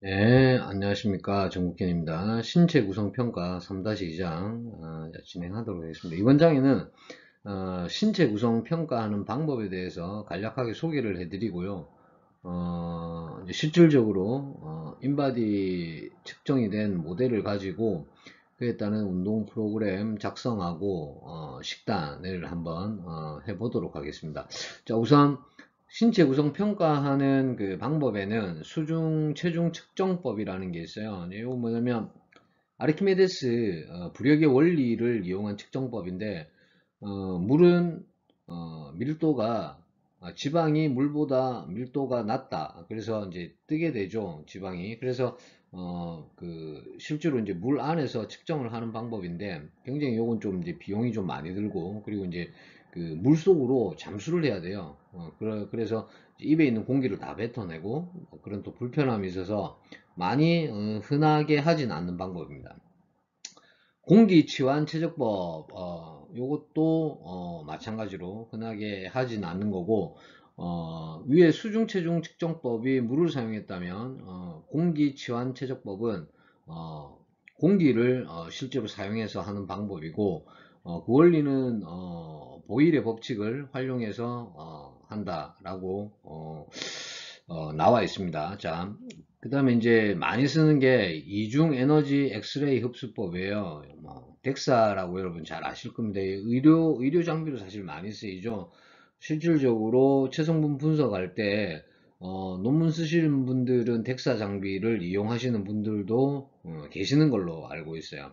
네, 안녕하십니까. 정국현입니다. 신체 구성 평가 3-2장 진행하도록 하겠습니다. 이번 장에는 신체 구성 평가하는 방법에 대해서 간략하게 소개를 해드리고요. 이제 실질적으로 인바디 측정이 된 모델을 가지고 그에 따른 운동 프로그램 작성하고 식단을 한번 해보도록 하겠습니다. 자, 우선 신체 구성 평가하는 그 방법에는 수중 체중 측정법이라는 게 있어요. 이거 뭐냐면 아르키메데스 부력의 원리를 이용한 측정법인데 물은 밀도가 지방이 물보다 밀도가 낮다. 그래서 이제 뜨게 되죠, 지방이. 그래서 그 실제로 이제 물 안에서 측정을 하는 방법인데 굉장히 요건 좀 이제 비용이 좀 많이 들고 그리고 이제 그 물 속으로 잠수를 해야 돼요. 그래서 입에 있는 공기를 다 뱉어내고 그런 또 불편함이 있어서 많이 흔하게 하진 않는 방법입니다. 공기치환 최적법, 요것도, 마찬가지로 흔하게 하진 않는 거고, 위에 수중체중 측정법이 물을 사용했다면, 공기치환 최적법은, 공기를, 실제로 사용해서 하는 방법이고, 그 원리는, 보일의 법칙을 활용해서, 한다라고, 나와 있습니다. 자, 그 다음에 이제 많이 쓰는 게 이중 에너지 엑스레이 흡수법이에요. 뭐 덱사라고 여러분 잘 아실 겁니다. 의료 장비로 사실 많이 쓰이죠. 실질적으로 체성분 분석할 때 논문 쓰시는 분들은 덱사 장비를 이용하시는 분들도 계시는 걸로 알고 있어요.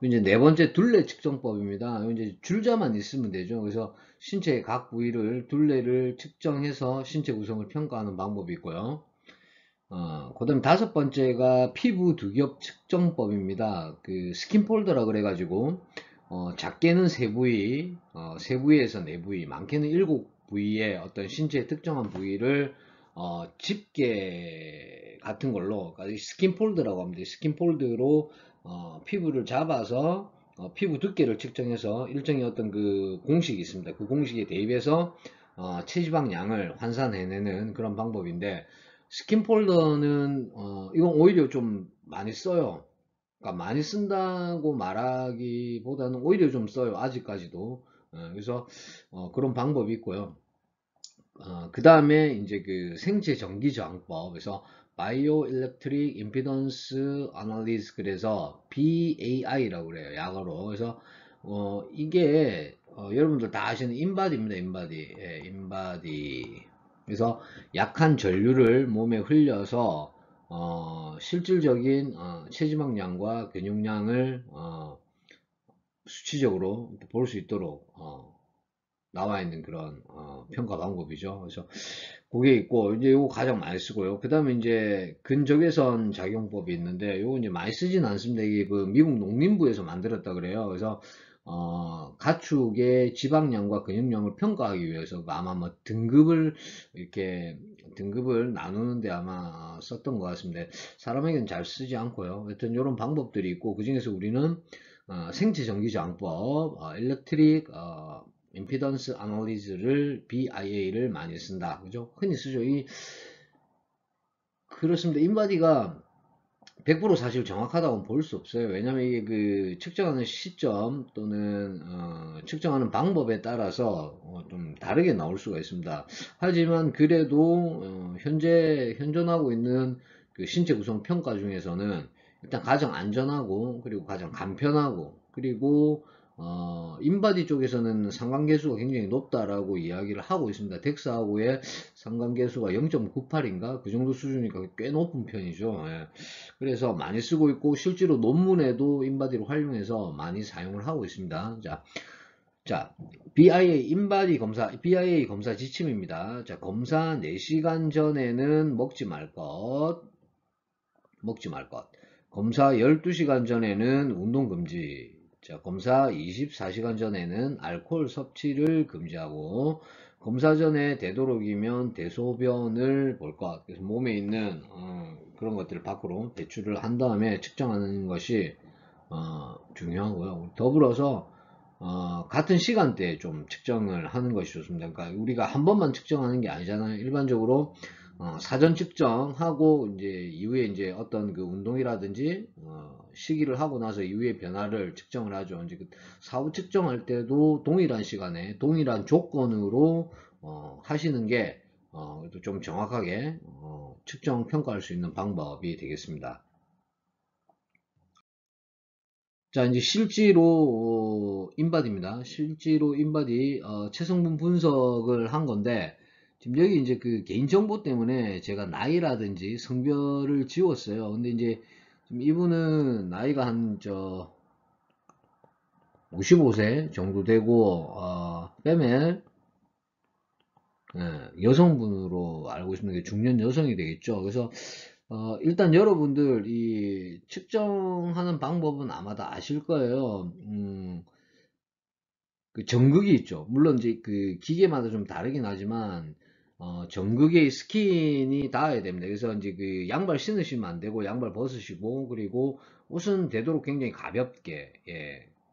이제 네 번째 둘레 측정법입니다. 이제 줄자만 있으면 되죠. 그래서 신체의 각 부위를 둘레를 측정해서 신체 구성을 평가하는 방법이 있고요. 그다음 다섯 번째가 피부 두겹 측정법입니다. 그 스킨폴더라 그래가지고 작게는 세 부위, 세 부위에서 네 부위, 많게는 일곱 부위의 어떤 신체의 특정한 부위를 집게 같은 걸로, 그러니까 스킨폴드라고 합니다. 스킨폴드로 피부를 잡아서 피부 두께를 측정해서 일정의 어떤 그 공식이 있습니다. 그 공식에 대입해서 체지방량을 환산해내는 그런 방법인데 스킨폴더는 이건 오히려 좀 많이 써요. 그러니까 많이 쓴다고 말하기보다는 오히려 좀 써요. 아직까지도. 그래서 그런 방법이 있고요. 그 다음에 이제 그 생체 전기 저항법, 그래서 바이오 일렉트릭 임피던스 아날리즈, 그래서 BAI라고 그래요, 약어로. 그래서 이게 여러분들 다 아시는 인바디입니다. 인바디. 예, 인바디. 그래서 약한 전류를 몸에 흘려서 실질적인 체지방량과 근육량을 수치적으로 볼 수 있도록 나와 있는 그런 평가 방법이죠. 그래서 그게 있고 이제 요거 가장 많이 쓰고요. 그 다음에 이제 근적외선 작용법이 있는데 요거 이제 많이 쓰진 않습니다. 이게 그 미국 농림부에서 만들었다 그래요. 그래서 가축의 지방량과 근육량을 평가하기 위해서 아마 뭐 등급을 이렇게 등급을 나누는데 아마 썼던 것 같습니다. 사람에게는 잘 쓰지 않고요. 하여튼 이런 방법들이 있고 그 중에서 우리는 생체 전기 저항법, 일렉트릭 임피던스 아널리즈를 BIA를 많이 쓴다. 그죠? 흔히 쓰죠. 그렇습니다. 인바디가 100% 사실 정확하다고는 볼 수 없어요. 왜냐면 이게 그 측정하는 시점 또는 측정하는 방법에 따라서 좀 다르게 나올 수가 있습니다. 하지만 그래도 현재 현존하고 있는 그 신체 구성 평가 중에서는 일단 가장 안전하고 그리고 가장 간편하고 그리고 인바디 쪽에서는 상관계수가 굉장히 높다라고 이야기를 하고 있습니다. 덱스하고의 상관계수가 0.98인가 그 정도 수준이니까 꽤 높은 편이죠. 예. 그래서 많이 쓰고 있고 실제로 논문에도 인바디를 활용해서 많이 사용을 하고 있습니다. 자, BIA 인바디 검사, BIA 검사 지침입니다. 자, 검사 4시간 전에는 먹지 말 것. 검사 12시간 전에는 운동 금지. 자, 검사 24시간 전에는 알코올 섭취를 금지하고, 검사 전에 되도록이면 대소변을 볼 것. 그래서 몸에 있는 그런 것들을 밖으로 배출을 한 다음에 측정하는 것이 중요하고요. 더불어서 같은 시간대에 좀 측정을 하는 것이 좋습니다. 그러니까 우리가 한 번만 측정하는 게 아니잖아요. 일반적으로 사전 측정하고 이제 이후에 이제 어떤 그 운동이라든지 시기를 하고 나서 이후에 변화를 측정을 하죠. 이제 그 사후 측정할 때도 동일한 시간에 동일한 조건으로 하시는 게 좀 정확하게 측정 평가할 수 있는 방법이 되겠습니다. 자, 이제 실제로 인바디입니다. 실제로 인바디 체성분 분석을 한 건데 지금 여기 이제 그 개인정보 때문에 제가 나이라든지 성별을 지웠어요. 근데 이제 지금 이분은 나이가 한 55세 정도 되고 빼면 여성분으로 알고 있습니다. 중년 여성이 되겠죠. 그래서 일단 여러분들 이 측정하는 방법은 아마 다 아실 거예요. 그 정극이 있죠. 물론 이제 그 기계마다 좀 다르긴 하지만 정극의 스킨이 닿아야 됩니다. 그래서 이제 그 양발 신으시면 안 되고 양발 벗으시고 그리고 옷은 되도록 굉장히 가볍게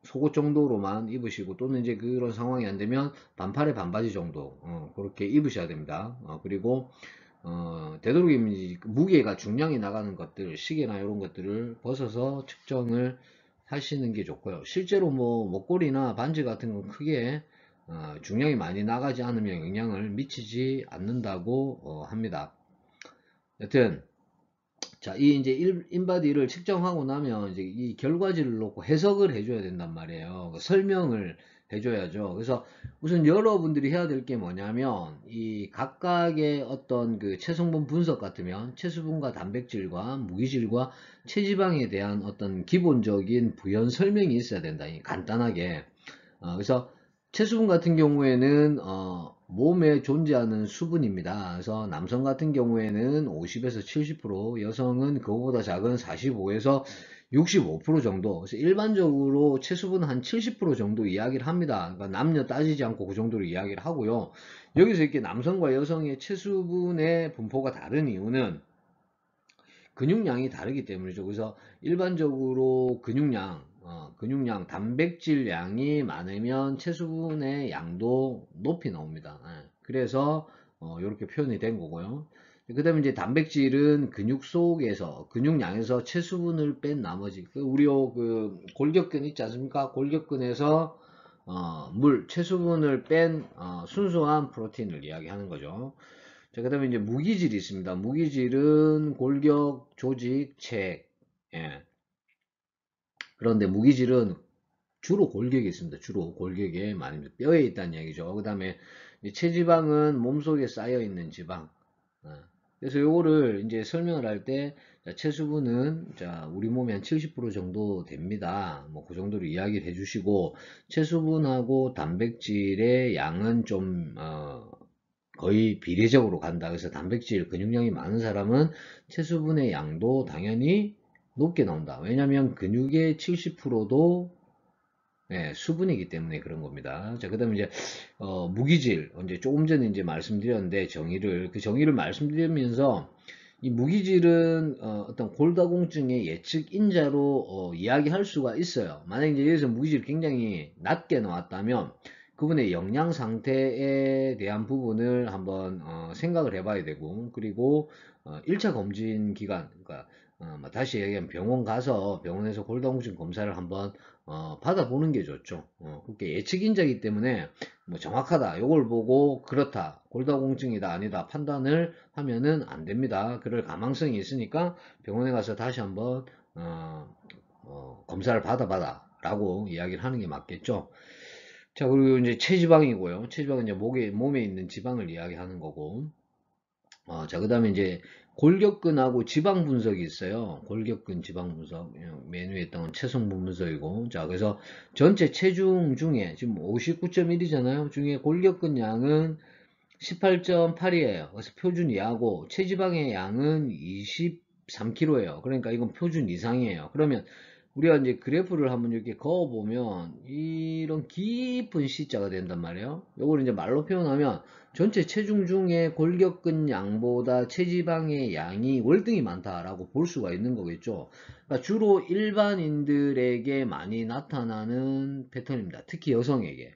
속옷 정도로만 입으시고 또는 이제 그런 상황이 안 되면 반팔에 반바지 정도 그렇게 입으셔야 됩니다. 그리고 되도록이면 이제 무게가 중량이 나가는 것들 시계나 이런 것들을 벗어서 측정을 하시는 게 좋고요. 실제로 뭐 목걸이나 반지 같은 건 크게 중량이 많이 나가지 않으면 영향을 미치지 않는다고 합니다. 여튼 자, 이 이제 인바디를 측정하고 나면 이제 이 결과지를 놓고 해석을 해줘야 된단 말이에요. 설명을 해줘야죠. 그래서 우선 여러분들이 해야 될 게 뭐냐면 이 각각의 어떤 그 체성분 분석 같으면 체수분과 단백질과 무기질과 체지방에 대한 어떤 기본적인 부연 설명이 있어야 된다. 간단하게. 그래서 체수분 같은 경우에는 몸에 존재하는 수분입니다. 그래서 남성 같은 경우에는 50에서 70%, 여성은 그거보다 작은 45에서 65% 정도. 그래서 일반적으로 체수분 한 70% 정도 이야기를 합니다. 그러니까 남녀 따지지 않고 그 정도로 이야기를 하고요. 여기서 이렇게 남성과 여성의 체수분의 분포가 다른 이유는 근육량이 다르기 때문이죠. 그래서 일반적으로 근육량, 단백질 양이 많으면 체수분의 양도 높이 나옵니다. 그래서 이렇게 표현이 된 거고요. 그 다음에 이제 단백질은 근육 속에서, 근육량에서 체수분을 뺀 나머지, 우리 그 골격근 있지 않습니까? 골격근에서 체수분을 뺀 순수한 프로틴을 이야기하는 거죠. 자, 그 다음에 이제 무기질이 있습니다. 무기질은 골격, 조직, 체. 예. 그런데 무기질은 주로 골격에 있습니다. 주로 골격에 많이 뼈에 있다는 얘기죠. 그 다음에 체지방은 몸속에 쌓여 있는 지방. 그래서 요거를 이제 설명을 할 때 체수분은 우리 몸에 한 70% 정도 됩니다. 뭐 그 정도로 이야기를 해주시고 체수분하고 단백질의 양은 좀 거의 비례적으로 간다. 그래서 단백질 근육량이 많은 사람은 체수분의 양도 당연히 높게 나온다. 왜냐하면 근육의 70%도 수분이기 때문에 그런 겁니다. 자, 그다음에 이제 무기질 이제 조금 전에 이제 말씀드렸는데 그 정의를 말씀드리면서 이 무기질은 어떤 골다공증의 예측 인자로 이야기할 수가 있어요. 만약 이제 여기서 무기질 굉장히 낮게 나왔다면 그분의 영양 상태에 대한 부분을 한번 생각을 해봐야 되고 그리고 1차 검진 기간 그러니까 뭐 다시 얘기하면 병원 가서 병원에서 골다공증 검사를 한번 받아보는 게 좋죠. 그렇게 예측인자이기 때문에 뭐 정확하다 요걸 보고 그렇다 골다공증이다 아니다 판단을 하면은 안 됩니다. 그럴 가망성이 있으니까 병원에 가서 다시 한번 검사를 받아봐라 라고 이야기를 하는 게 맞겠죠. 자, 그리고 이제 체지방이고요. 체지방은 이제 몸에 있는 지방을 이야기하는 거고. 자, 그 다음에 이제 골격근하고 지방 분석이 있어요. 골격근 지방 분석. 메뉴에 있던 체성분 분석이고. 자, 그래서 전체 체중 중에 지금 59.1이잖아요. 중에 골격근 양은 18.8이에요. 그래서 표준 이하고 체지방의 양은 23kg예요. 그러니까 이건 표준 이상이에요. 그러면 우리가 이제 그래프를 한번 이렇게 그어보면 이런 깊은 C자가 된단 말이에요. 요걸 이제 말로 표현하면 전체 체중 중에 골격근 양보다 체지방의 양이 월등히 많다라고 볼 수가 있는 거겠죠. 그러니까 주로 일반인들에게 많이 나타나는 패턴입니다. 특히 여성에게.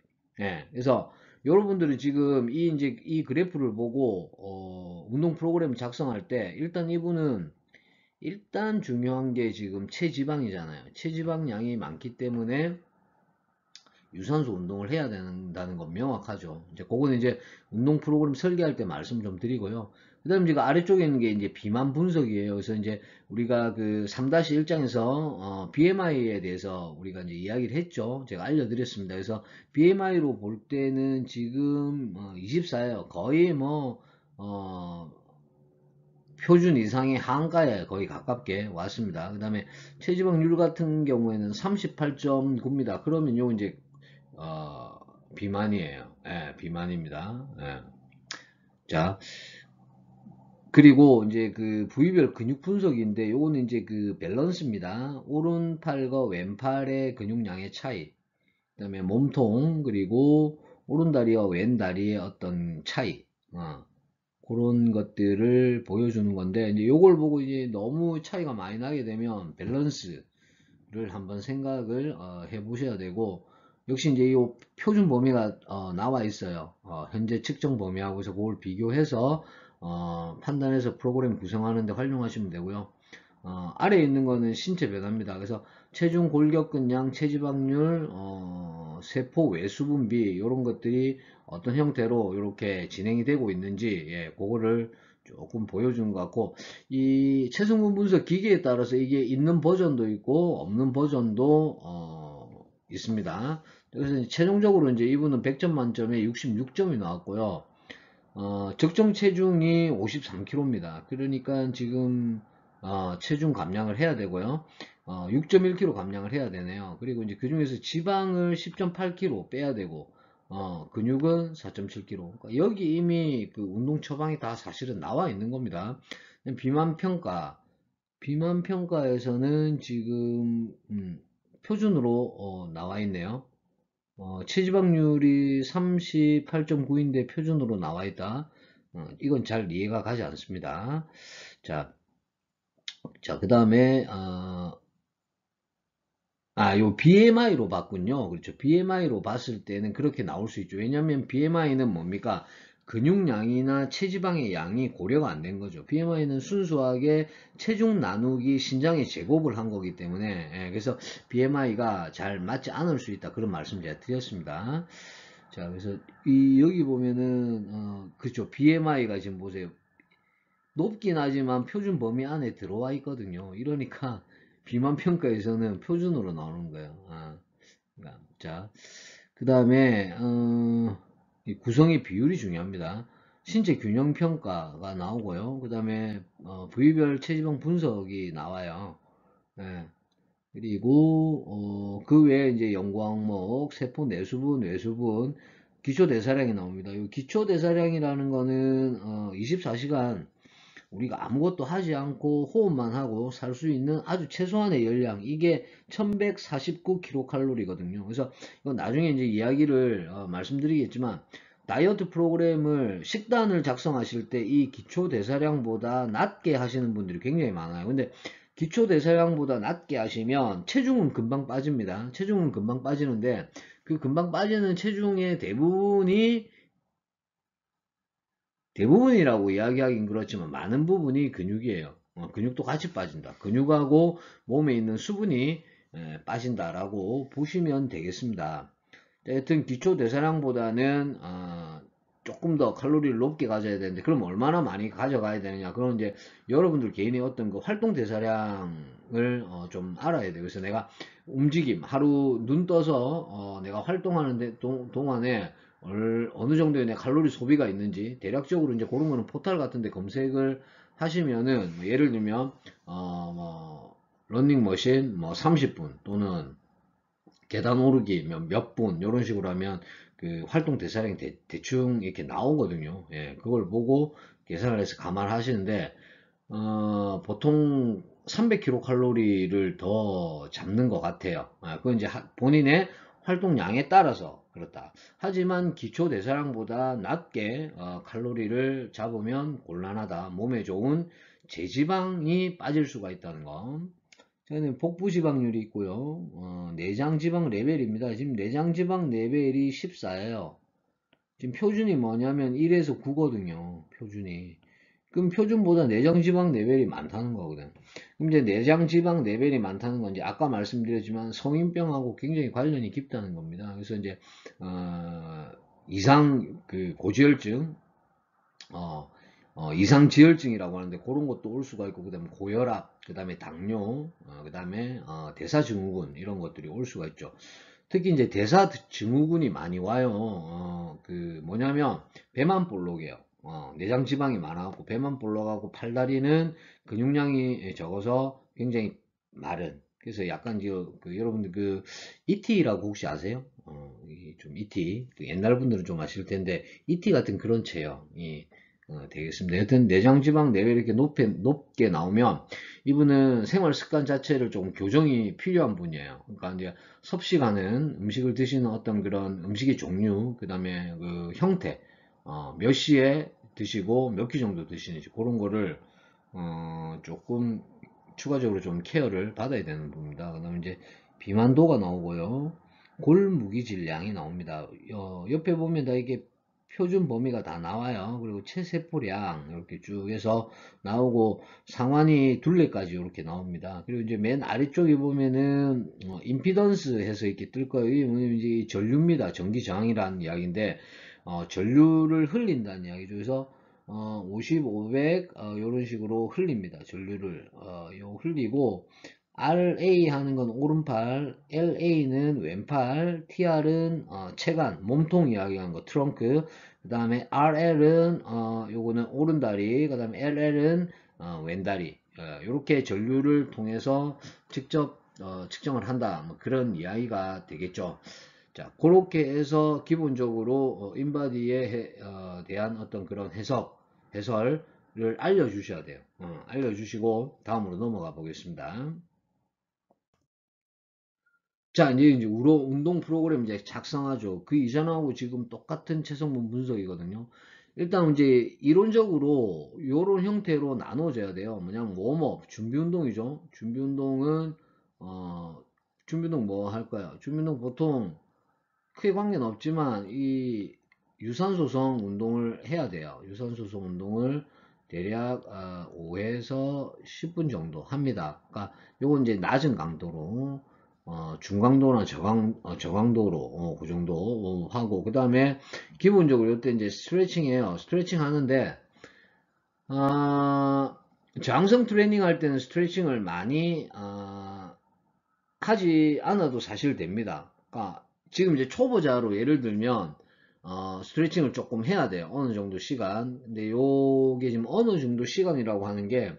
그래서 여러분들이 지금 이제 이 그래프를 보고 운동 프로그램 작성할 때 일단 이분은 일단 중요한 게 지금 체지방이잖아요. 체지방량이 많기 때문에 유산소 운동을 해야 된다는 건 명확하죠. 이제 그거는 이제 운동 프로그램 설계할 때 말씀 좀 드리고요. 그 다음에 지금 아래쪽에 있는 게 이제 비만 분석이에요. 그래서 이제 우리가 그 3-1장에서 BMI에 대해서 우리가 이제 이야기를 했죠. 제가 알려드렸습니다. 그래서 BMI로 볼 때는 지금 24예요. 거의 뭐 표준 이상의 한가에 거의 가깝게 왔습니다. 그 다음에 체지방률 같은 경우에는 38.9입니다. 그러면 요 이제 어, 비만이에요. 예, 비만입니다. 예. 자, 그리고 이제 그 부위별 근육 분석인데 요거는 이제 그 밸런스입니다. 오른팔과 왼팔의 근육량의 차이, 그다음에 몸통, 그리고 오른다리와 왼다리의 어떤 차이, 그런 것들을 보여주는 건데, 이제 요걸 보고 이제 너무 차이가 많이 나게 되면 밸런스를 한번 생각을 해 보셔야 되고, 역시 이제 이 표준 범위가 나와 있어요. 현재 측정 범위하고. 서 그걸 비교해서 판단해서 프로그램 구성하는데 활용하시면 되고요. 아래에 있는 거는 신체 변화입니다. 그래서 체중, 골격근량, 체지방률, 세포 외수 분비 이런 것들이 어떤 형태로 이렇게 진행이 되고 있는지, 예, 그거를 조금 보여주는 것 같고, 이 체성분 분석 기계에 따라서 이게 있는 버전도 있고 없는 버전도 있습니다. 그래서 최종적으로 이제 이분은 100점 만점에 66점이 나왔고요. 적정 체중이 53kg입니다. 그러니까 지금 체중 감량을 해야 되고요. 6.1kg 감량을 해야 되네요. 그리고 이제 그 중에서 지방을 10.8kg 빼야 되고, 근육은 4.7kg. 그러니까 여기 이미 그 운동 처방이 다 사실은 나와 있는 겁니다. 비만 평가. 비만 평가에서는 지금 표준으로 나와 있네요. 체지방률이 38.9인데 표준으로 나와 있다. 이건 잘 이해가 가지 않습니다. 자, 그 다음에 요 BMI로 봤군요. 그렇죠. BMI로 봤을 때는 그렇게 나올 수 있죠. 왜냐하면 BMI는 뭡니까? 근육량이나 체지방의 양이 고려가 안 된 거죠. BMI는 순수하게 체중 나누기 신장의 제곱을 한 거기 때문에, 예, 그래서 BMI가 잘 맞지 않을 수 있다. 그런 말씀 제가 드렸습니다. 자, 그래서 여기 보면은 그렇죠. BMI가 지금 보세요. 높긴 하지만 표준 범위 안에 들어와 있거든요. 이러니까 비만 평가에서는 표준으로 나오는 거예요. 그러니까, 자, 그 다음에 구성의 비율이 중요합니다. 신체 균형 평가가 나오고요. 그 다음에 부위별 체지방 분석이 나와요. 예. 그리고 그 외에 이제 연구 항목, 세포 내수분, 외수분, 기초 대사량이 나옵니다. 이 기초 대사량이라는 거는 24시간 우리가 아무것도 하지 않고 호흡만 하고 살 수 있는 아주 최소한의 열량, 이게 1149kcal거든요. 그래서 이건 나중에 이제 이야기를 말씀드리겠지만, 다이어트 프로그램을 식단을 작성하실 때 이 기초 대사량보다 낮게 하시는 분들이 굉장히 많아요. 근데 기초 대사량보다 낮게 하시면 체중은 금방 빠집니다. 체중은 금방 빠지는데 그 금방 빠지는 체중의 대부분이라고 이야기하긴 그렇지만 많은 부분이 근육이에요. 근육도 같이 빠진다. 근육하고 몸에 있는 수분이 빠진다라고 보시면 되겠습니다. 하여튼 기초 대사량보다는 조금 더 칼로리를 높게 가져야 되는데, 그럼 얼마나 많이 가져가야 되느냐? 그건 이제 여러분들 개인의 어떤 그 활동 대사량을 좀 알아야 돼요. 그래서 내가 움직임, 하루 눈 떠서 내가 활동하는 동안에 어느 정도의 내 칼로리 소비가 있는지 대략적으로 이제 그런 거는 포털 같은데 검색을 하시면은, 뭐 예를 들면 뭐 러닝머신 뭐 30분 또는 계단 오르기 몇 분 이런 식으로 하면 그 활동 대사량이 대충 이렇게 나오거든요. 예, 그걸 보고 계산을 해서 감안하시는데 보통 300kcal를 더 잡는 것 같아요. 그건 이제 본인의 활동량에 따라서 그렇다. 하지만 기초 대사량보다 낮게 칼로리를 잡으면 곤란하다. 몸에 좋은 제지방이 빠질 수가 있다는 거. 저는 복부 지방률이 있고요. 내장 지방 레벨입니다. 지금 내장 지방 레벨이 14예요. 지금 표준이 뭐냐면 1에서 9거든요. 표준이. 그럼 표준보다 내장지방 레벨이 많다는 거거든. 그럼 이제 내장지방 레벨이 많다는 건 이제 아까 말씀드렸지만 성인병하고 굉장히 관련이 깊다는 겁니다. 그래서 이제 이상 그 고지혈증, 어, 이상지혈증이라고 하는데 그런 것도 올 수가 있고, 그 다음에 고혈압, 그 다음에 당뇨, 그 다음에 대사증후군 이런 것들이 올 수가 있죠. 특히 이제 대사증후군이 많이 와요. 그 뭐냐면 배만 볼록해요. 내장 지방이 많아갖고 배만 볼록하고 팔다리는 근육량이 적어서 굉장히 마른. 그래서 약간 그 여러분들 그 ET라고 혹시 아세요? 좀 ET 그 옛날 분들은 좀 아실 텐데 ET 같은 그런 체형이 되겠습니다. 여튼 내장 지방 레벨이 이렇게 높게 나오면 이분은 생활 습관 자체를 조금 교정이 필요한 분이에요. 그러니까 이제 섭식하는 음식을 드시는 어떤 그런 음식의 종류, 그 다음에 그 형태, 몇 시에 드시고 몇 끼 정도 드시는지 그런 거를 조금 추가적으로 좀 케어를 받아야 되는 부분입니다. 그 다음에 이제 비만도가 나오고요. 골무기질량이 나옵니다. 옆에 보면 다 이게 표준 범위가 다 나와요. 그리고 체세포량 이렇게 쭉 해서 나오고 상완이 둘레까지 이렇게 나옵니다. 그리고 이제 맨 아래쪽에 보면은 임피던스 해서 이렇게 뜰 거예요. 이게 이제 전류입니다. 전기 저항이라는 이야기인데 전류를 흘린다는 이야기죠. 그래서 50, 500 이런 식으로 흘립니다. 전류를 요 흘리고 RA 하는 건 오른팔, LA는 왼팔, TR은 체간, 몸통 이야기하는 거, 트렁크, 그 다음에 RL은 요거는 오른다리, 그 다음에 LL은 왼다리. 이렇게 전류를 통해서 직접 측정을 한다. 뭐 그런 이야기가 되겠죠. 자, 그렇게 해서 기본적으로 인바디에 대한 어떤 그런 해설을 알려주셔야 돼요. 알려주시고 다음으로 넘어가 보겠습니다. 자, 이제 운동 프로그램 이제 작성하죠. 그 이전하고 지금 똑같은 체성분 분석이거든요. 일단 이제 이론적으로 이런 형태로 나눠져야 돼요. 뭐냐면 웜업, 준비 운동이죠. 준비 운동은 준비 운동 뭐 할까요? 준비 운동 보통 크게 관계는 없지만 이 유산소성 운동을 해야 돼요. 유산소성 운동을 대략 5에서 10분 정도 합니다. 그러니까 요건 이제 낮은 강도로 중강도나 저강도로 그 정도 하고 그 다음에 기본적으로 이때 이제 스트레칭이에요. 스트레칭 하는데 저항성 트레이닝 할 때는 스트레칭을 많이 하지 않아도 사실 됩니다. 그러니까 지금 이제 초보자로 예를 들면 스트레칭을 조금 해야 돼요. 어느 정도 시간. 근데 요게 지금 어느 정도 시간이라고 하는 게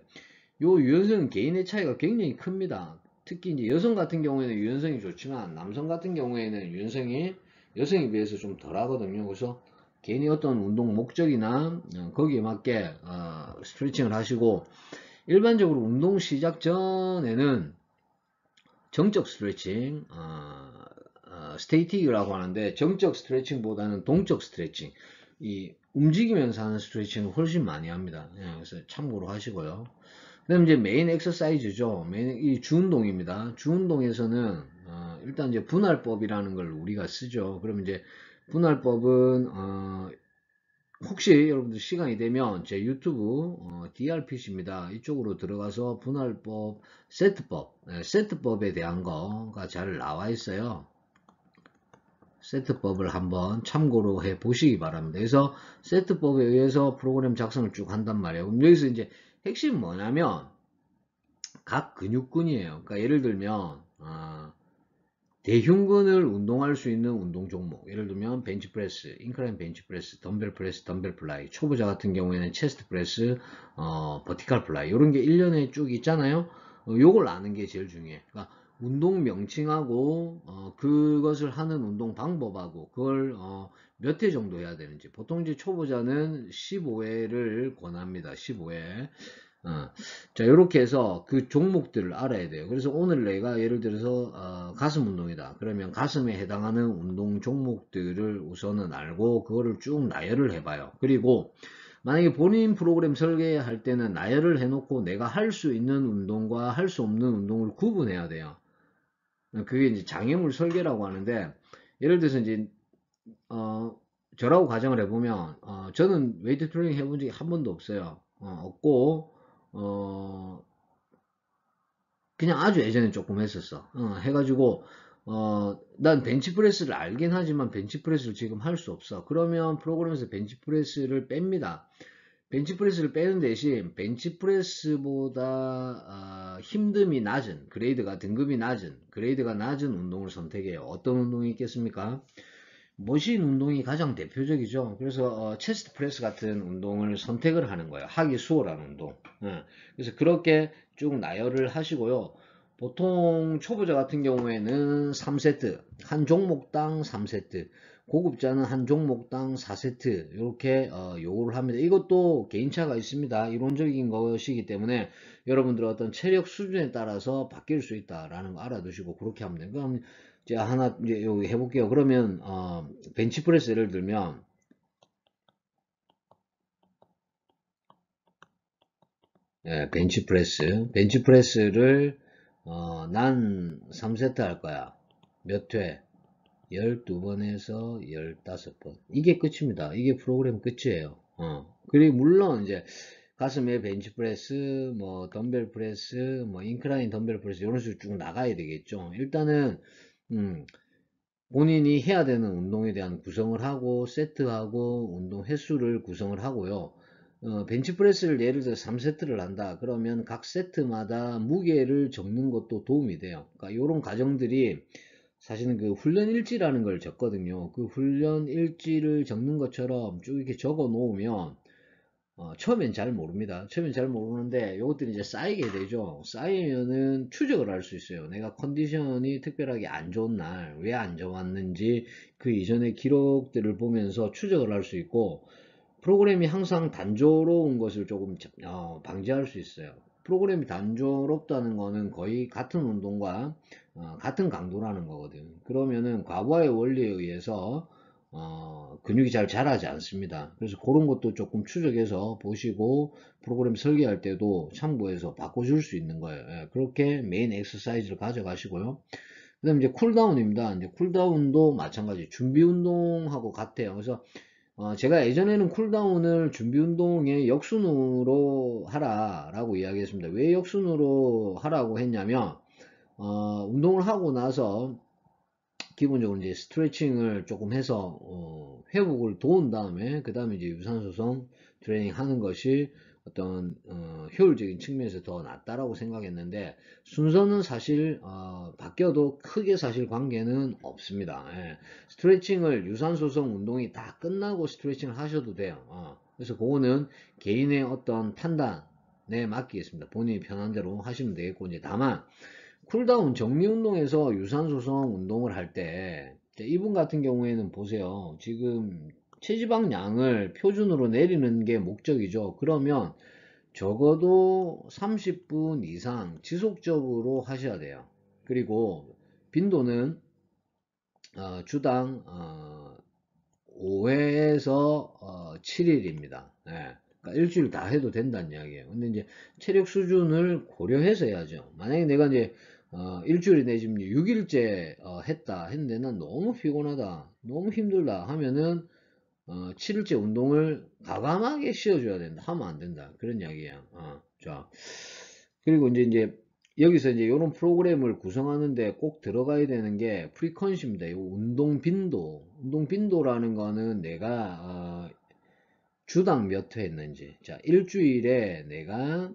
요 유연성 개인의 차이가 굉장히 큽니다. 특히 이제 여성 같은 경우에는 유연성이 좋지만 남성 같은 경우에는 유연성이 여성에 비해서 좀 덜 하거든요. 그래서 개인의 어떤 운동 목적이나 거기에 맞게 스트레칭을 하시고 일반적으로 운동 시작 전에는 정적 스트레칭, 스테이틱이라고 하는데 정적 스트레칭보다는 동적 스트레칭, 이 움직이면서 하는 스트레칭을 훨씬 많이 합니다. 그래서 참고로 하시고요. 그다음 이제 메인 엑서사이즈죠. 이 주운동입니다. 주운동에서는 일단 이제 분할법이라는 걸 우리가 쓰죠. 그럼 이제 분할법은 혹시 여러분들 시간이 되면 제 유튜브 DRPC입니다. 이쪽으로 들어가서 분할법, 세트법에 대한 거가 잘 나와 있어요. 세트법을 한번 참고로 해 보시기 바랍니다. 그래서 세트법에 의해서 프로그램 작성을 쭉 한단 말이에요. 그럼 여기서 이제 핵심 뭐냐면 각 근육군이에요. 그러니까 예를 들면 대흉근을 운동할 수 있는 운동 종목, 예를 들면 벤치프레스, 인클라인 벤치프레스, 덤벨 프레스, 덤벨 플라이, 초보자 같은 경우에는 체스트 프레스, 버티칼 플라이 이런 게 1년에 쭉 있잖아요. 요걸 아는 게 제일 중요해. 그러니까 운동 명칭하고 그것을 하는 운동 방법하고 그걸 몇 회 정도 해야 되는지, 보통 이제 초보자는 15회를 권합니다. 15회. 자, 이렇게 해서 그 종목들을 알아야 돼요. 그래서 오늘 내가 예를 들어서 가슴 운동이다. 그러면 가슴에 해당하는 운동 종목들을 우선은 알고 그거를 쭉 나열을 해봐요. 그리고 만약에 본인 프로그램 설계할 때는 나열을 해놓고 내가 할 수 있는 운동과 할 수 없는 운동을 구분해야 돼요. 그게 이제 장애물 설계라고 하는데, 예를 들어서 이제 저라고 가정을 해보면, 저는 웨이트 트레이닝 해본 적이 한 번도 없어요. 없고, 어, 그냥 아주 예전에 조금 했었어. 해가지고, 난 벤치프레스를 알긴 하지만 벤치프레스를 지금 할 수 없어. 그러면 프로그램에서 벤치프레스를 뺍니다. 벤치프레스를 빼는 대신 벤치프레스보다 힘듦이 낮은, 그레이드가 등급이 낮은, 그레이드가 낮은 운동을 선택해요. 어떤 운동이 있겠습니까? 머신 운동이 가장 대표적이죠. 그래서 체스트 프레스 같은 운동을 선택을 하는 거예요. 하기 수월한 운동. 그래서 그렇게 쭉 나열을 하시고요. 보통 초보자 같은 경우에는 3세트, 한 종목당 3세트, 고급자는 한 종목당 4세트 이렇게 요구를 합니다. 이것도 개인차가 있습니다. 이론적인 것이기 때문에 여러분들 어떤 체력 수준에 따라서 바뀔 수 있다라는 거 알아두시고 그렇게 하면 돼요. 그럼 제가 하나 이제 여기 해볼게요. 그러면 벤치프레스 예를 들면 벤치프레스를 난 3세트 할 거야. 몇 회? 12번에서 15번. 이게 끝입니다. 이게 프로그램 끝이에요. 그리고 물론 이제 가슴에 벤치프레스, 뭐 덤벨 프레스, 뭐 인클라인 덤벨 프레스 이런 식으로 쭉 나가야 되겠죠. 일단은 음, 본인이 해야 되는 운동에 대한 구성을 하고 세트하고 운동 횟수를 구성을 하고요. 벤치프레스를 예를 들어 3세트를 한다. 그러면 각 세트마다 무게를 적는 것도 도움이 돼요. 그러니까 이런 과정들이 사실은 그 훈련 일지라는 걸 적거든요. 그 훈련 일지를 적는 것처럼 쭉 이렇게 적어 놓으면 처음엔 잘 모릅니다. 처음엔 잘 모르는데 이것들이 이제 쌓이게 되죠. 쌓이면은 추적을 할 수 있어요. 내가 컨디션이 특별하게 안 좋은 날, 왜 안 좋았는지 그 이전의 기록들을 보면서 추적을 할 수 있고, 프로그램이 항상 단조로운 것을 조금 방지할 수 있어요. 프로그램이 단조롭다는 거는 거의 같은 운동과 같은 강도라는 거거든. 그러면은 과부하의 원리에 의해서 근육이 잘 자라지 않습니다. 그래서 그런 것도 조금 추적해서 보시고 프로그램 설계할 때도 참고해서 바꿔줄 수 있는 거예요. 예, 그렇게 메인 엑서사이즈를 가져가시고요. 그 다음에 이제 쿨다운입니다. 이제 쿨다운도 마찬가지 준비 운동하고 같아요. 그래서 제가 예전에는 쿨다운을 준비 운동의 역순으로 하라라고 이야기했습니다. 왜 역순으로 하라고 했냐면 운동을 하고 나서 기본적으로 이제 스트레칭을 조금 해서 회복을 도운 다음에 그 다음에 이제 유산소성 트레이닝 하는 것이 어떤 효율적인 측면에서 더 낫다라고 생각했는데 순서는 사실 바뀌어도 크게 사실 관계는 없습니다. 예. 스트레칭을 유산소성 운동이 다 끝나고 스트레칭을 하셔도 돼요. 그래서 그거는 개인의 어떤 판단에 맡기겠습니다. 본인이 편한 대로 하시면 되겠고 이제 다만 쿨다운 정리 운동에서 유산소성 운동을 할 때 이분 같은 경우에는 보세요. 지금 체지방량을 표준으로 내리는 게 목적이죠. 그러면 적어도 30분 이상 지속적으로 하셔야 돼요. 그리고 빈도는 주당 5회에서 7일입니다. 그러니까 일주일 다 해도 된다는 이야기예요. 근데 이제 체력 수준을 고려해서 해야죠. 만약에 내가 이제 일주일에 내 지금 6일째 했다 했는데 난 너무 피곤하다, 너무 힘들다 하면은 7일째 운동을 과감하게 쉬어줘야 된다. 하면 안 된다. 그런 이야기예요. 자, 그리고 이제 여기서 이제 이런 프로그램을 구성하는데 꼭 들어가야 되는 게 프리퀀시입니다. 이 운동 빈도. 운동 빈도라는 거는 내가 주당 몇 회 했는지. 자, 일주일에 내가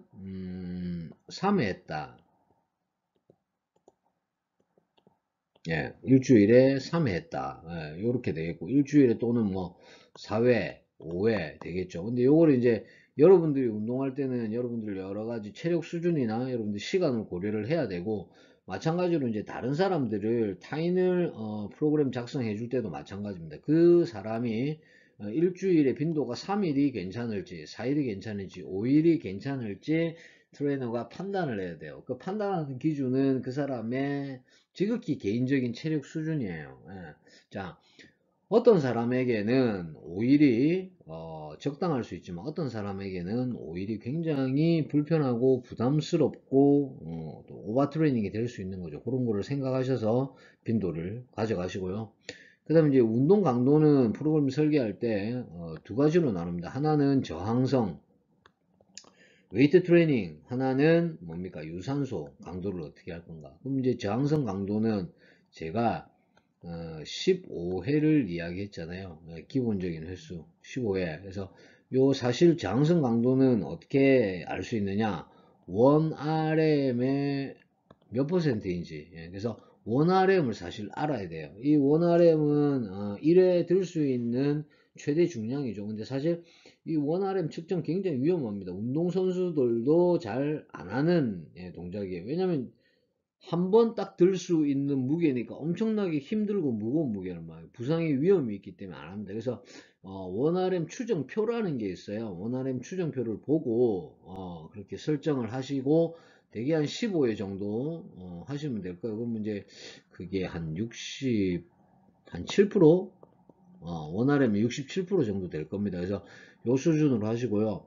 3회 했다. 예, 일주일에 3회 했다. 예, 요렇게 되겠고 일주일에 또는 뭐 4회, 5회 되겠죠. 근데 요거를 이제 여러분들이 운동할 때는 여러분들 여러 가지 체력 수준이나 여러분들 시간을 고려를 해야 되고 마찬가지로 이제 다른 사람들을 타인을 프로그램 작성해 줄 때도 마찬가지입니다. 그 사람이 일주일에 빈도가 3일이 괜찮을지, 4일이 괜찮을지, 5일이 괜찮을지 트레이너가 판단을 해야 돼요. 그 판단하는 기준은 그 사람의 지극히 개인적인 체력 수준이에요. 예. 자, 어떤 사람에게는 5일이 적당할 수 있지만 어떤 사람에게는 5일이 굉장히 불편하고 부담스럽고 또 오버 트레이닝이 될 수 있는 거죠. 그런 거를 생각하셔서 빈도를 가져가시고요. 그 다음에 이제 운동 강도는 프로그램 설계할 때 두 가지로 나눕니다. 하나는 저항성 웨이트 트레이닝, 하나는 뭡니까? 유산소 강도를 어떻게 할 건가? 그럼 이제 저항성 강도는 제가 15회를 이야기했잖아요. 기본적인 횟수 15회. 그래서 요 사실 저항성 강도는 어떻게 알 수 있느냐? 1RM의 몇 퍼센트인지. 그래서 1RM을 사실 알아야 돼요. 이 1RM은 1회 들 수 있는 최대 중량이죠. 근데 사실 이 1RM 측정 굉장히 위험합니다. 운동선수들도 잘 안 하는 동작이에요. 왜냐면 한 번 딱 들 수 있는 무게니까 엄청나게 힘들고 무거운 무게를 막 부상의 위험이 있기 때문에 안 합니다. 그래서 1RM 추정표라는 게 있어요. 1RM 추정표를 보고 그렇게 설정을 하시고 대개 한 15회 정도 하시면 될 거예요. 그러면 이제 그게 한 60, 한 7%? 1RM이 67% 정도 될 겁니다. 그래서 요 수준으로 하시고요.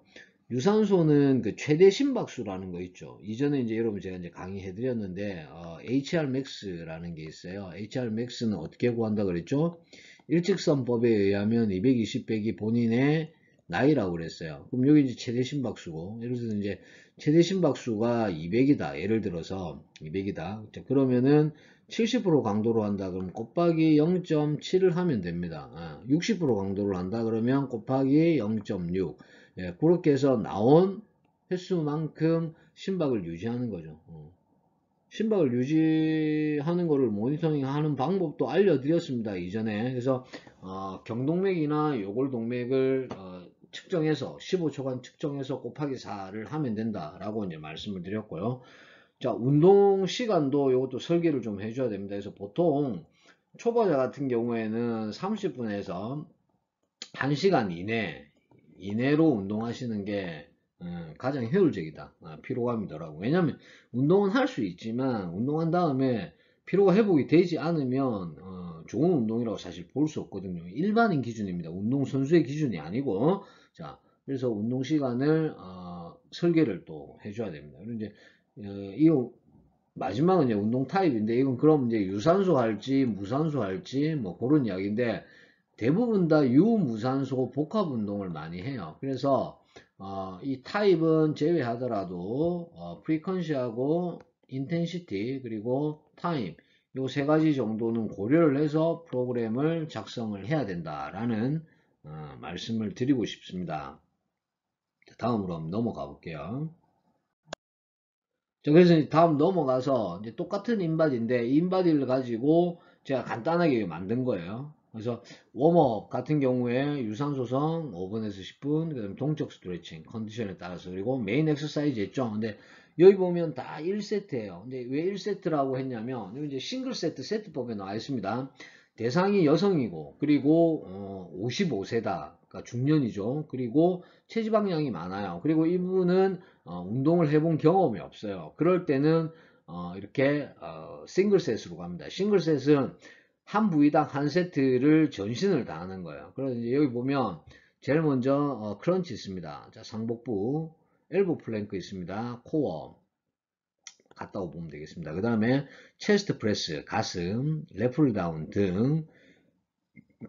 유산소는 그 최대 심박수라는 거 있죠. 이전에 이제 여러분 제가 이제 강의해 드렸는데 HR max라는 게 있어요. HR max는 어떻게 구한다 그랬죠? 일직선법에 의하면 220 빼기 본인의 나이라고 그랬어요. 그럼 여기 이제 최대 심박수고, 예를 들어서 이제 최대 심박수가 200이다. 예를 들어서 200이다. 자, 그러면은 70% 강도로 한다 그러면 곱하기 0.7을 하면 됩니다. 60% 강도를 한다 그러면 곱하기 0.6. 예, 그렇게 해서 나온 횟수만큼 심박을 유지하는 거죠. 심박을 유지하는 거를 모니터링 하는 방법도 알려드렸습니다. 이전에. 그래서 경동맥이나 요골동맥을 측정해서 15초간 측정해서 곱하기 4를 하면 된다라고 이제 말씀을 드렸고요. 자, 운동 시간도 이것도 설계를 좀 해줘야 됩니다. 그래서 보통 초보자 같은 경우에는 30분에서 1시간 이내로 운동하시는 게 가장 효율적이다. 피로감이 덜하고. 왜냐면 운동은 할 수 있지만 운동한 다음에 피로가 회복이 되지 않으면 좋은 운동이라고 사실 볼 수 없거든요. 일반인 기준입니다. 운동선수의 기준이 아니고. 자, 그래서 운동 시간을 설계를 또 해줘야 됩니다. 그리고 이제 이거 마지막은 이제 운동 타입인데 이건 그럼 이제 유산소 할지 무산소 할지 뭐 그런 이야기인데 대부분 다 유무산소 복합 운동을 많이 해요. 그래서 이 타입은 제외하더라도 프리퀀시하고 인텐시티 그리고 타임 요 세 가지 정도는 고려를 해서 프로그램을 작성을 해야 된다라는 말씀을 드리고 싶습니다. 다음으로 한번 넘어가 볼게요. 자, 그래서 다음 넘어가서 이제 똑같은 인바디인데 이 인바디를 가지고 제가 간단하게 만든 거예요. 그래서 웜업 같은 경우에 유산소성 5분에서 10분, 그다음에 동적 스트레칭 컨디션에 따라서 그리고 메인 엑서사이즈 했죠. 근데 여기 보면 다 1세트예요. 근데 왜 1세트라고 했냐면 여기 이제 싱글 세트 세트법에 나와 있습니다. 대상이 여성이고 그리고 55세다. 그러니까 중년이죠. 그리고 체지방량이 많아요. 그리고 이분은 운동을 해본 경험이 없어요. 그럴 때는 이렇게 싱글셋으로 갑니다. 싱글셋은 한 부위당 한 세트를 전신을 다 하는 거예요. 그래서 이제 여기 보면 제일 먼저 크런치 있습니다. 자, 상복부, 엘보 플랭크 있습니다. 코어 같다고 보면 되겠습니다. 그 다음에 체스트 프레스, 가슴, 레플 다운 등.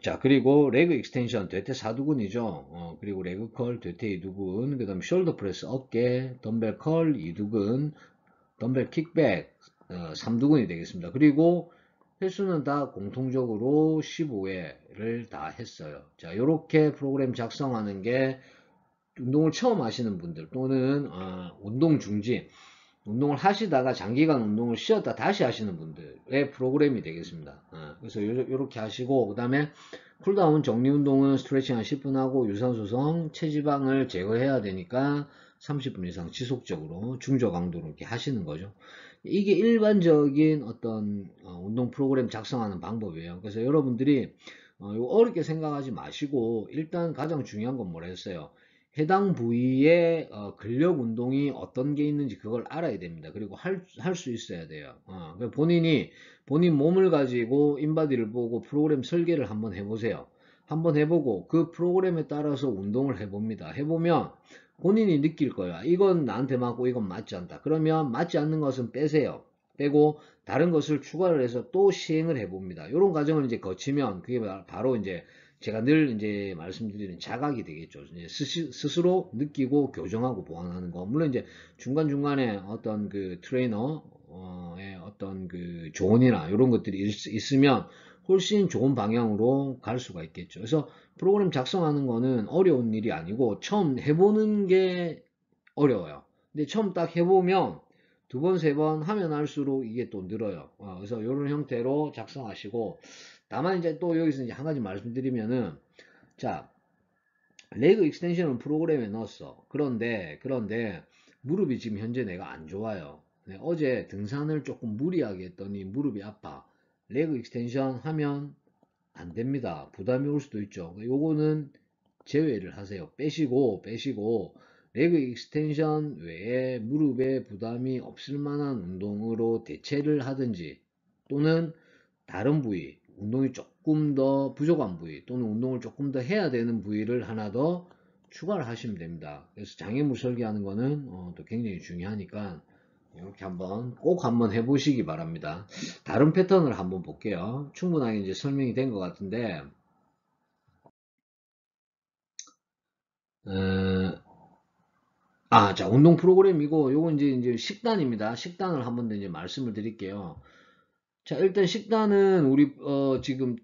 자, 그리고 레그 익스텐션, 대퇴 4두근이죠. 그리고 레그 컬, 대퇴 2두근, 그 다음 숄더 프레스, 어깨, 덤벨 컬 2두근, 덤벨 킥백 3두근이 되겠습니다. 그리고 횟수는 다 공통적으로 15회를 다 했어요. 자, 이렇게 프로그램 작성하는 게 운동을 처음 하시는 분들 또는 운동 중지, 운동을 하시다가 장기간 운동을 쉬었다 다시 하시는 분들의 프로그램이 되겠습니다. 그래서 이렇게 하시고 그 다음에 쿨다운 정리 운동은 스트레칭 한 10분 하고 유산소성 체지방을 제거해야 되니까 30분 이상 지속적으로 중저 강도로 이렇게 하시는 거죠. 이게 일반적인 어떤 운동 프로그램 작성하는 방법이에요. 그래서 여러분들이 이거 어렵게 생각하지 마시고 일단 가장 중요한 건 뭐라 했어요? 해당 부위에 근력 운동이 어떤 게 있는지 그걸 알아야 됩니다. 그리고 할 수 있어야 돼요. 본인 몸을 가지고 인바디를 보고 프로그램 설계를 한번 해보세요. 한번 해보고 그 프로그램에 따라서 운동을 해봅니다. 해보면 본인이 느낄 거야. 이건 나한테 맞고 이건 맞지 않다. 그러면 맞지 않는 것은 빼세요. 빼고 다른 것을 추가를 해서 또 시행을 해봅니다. 이런 과정을 이제 거치면 그게 바로 이제 제가 늘 이제 말씀드리는 자각이 되겠죠. 이제 스스로 느끼고 교정하고 보완하는 거. 물론 이제 중간중간에 어떤 그 트레이너의 어떤 그 조언이나 이런 것들이 있으면 훨씬 좋은 방향으로 갈 수가 있겠죠. 그래서 프로그램 작성하는 거는 어려운 일이 아니고 처음 해보는 게 어려워요. 근데 처음 딱 해보면 두 번, 세 번 하면 할수록 이게 또 늘어요. 그래서 이런 형태로 작성하시고, 다만 이제 또 여기서 이제 한 가지 말씀드리면은, 자, 레그 익스텐션을 프로그램에 넣었어. 그런데, 무릎이 지금 현재 내가 안 좋아요. 네, 어제 등산을 조금 무리하게 했더니 무릎이 아파. 레그 익스텐션 하면 안 됩니다. 부담이 올 수도 있죠. 요거는 제외를 하세요. 빼시고 레그 익스텐션 외에 무릎에 부담이 없을 만한 운동으로 대체를 하든지 또는 다른 부위, 운동이 조금 더 부족한 부위 또는 운동을 조금 더 해야 되는 부위를 하나 더 추가를 하시면 됩니다. 그래서 장애물 설계하는 거는 또 굉장히 중요하니까 이렇게 꼭 한번 해보시기 바랍니다. 다른 패턴을 한번 볼게요. 충분하게 이제 설명이 된 것 같은데, 자, 운동 프로그램이고, 요건 이제 식단입니다. 식단을 한번 더 이제 말씀을 드릴게요. 자, 일단 식단은 우리, 지금,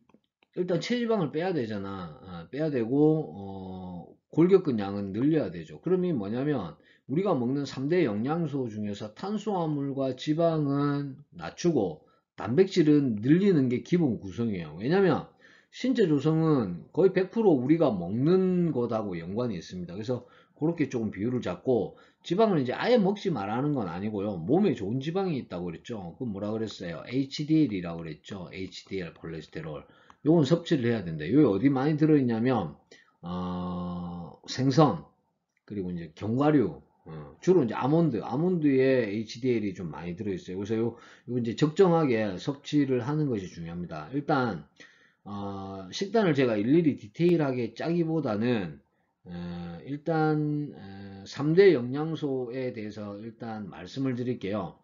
일단 체지방을 빼야 되잖아. 빼야 되고, 골격근 양은 늘려야 되죠. 그러면 뭐냐면, 우리가 먹는 3대 영양소 중에서 탄수화물과 지방은 낮추고, 단백질은 늘리는 게 기본 구성이에요. 왜냐면, 신체 조성은 거의 100% 우리가 먹는 것하고 연관이 있습니다. 그래서 그렇게 조금 비율을 잡고, 지방을 이제 아예 먹지 말라는 건 아니고요. 몸에 좋은 지방이 있다고 그랬죠. 그 뭐라 그랬어요? HDL이라고 그랬죠. HDL 콜레스테롤. 요건 섭취를 해야 된다. 요 어디 많이 들어있냐면 생선 그리고 이제 견과류 주로 이제 아몬드에 HDL이 좀 많이 들어있어요. 그래서 요 이제 적정하게 섭취를 하는 것이 중요합니다. 일단 식단을 제가 일일이 디테일하게 짜기보다는 일단 3대 영양소에 대해서 일단 말씀을 드릴게요.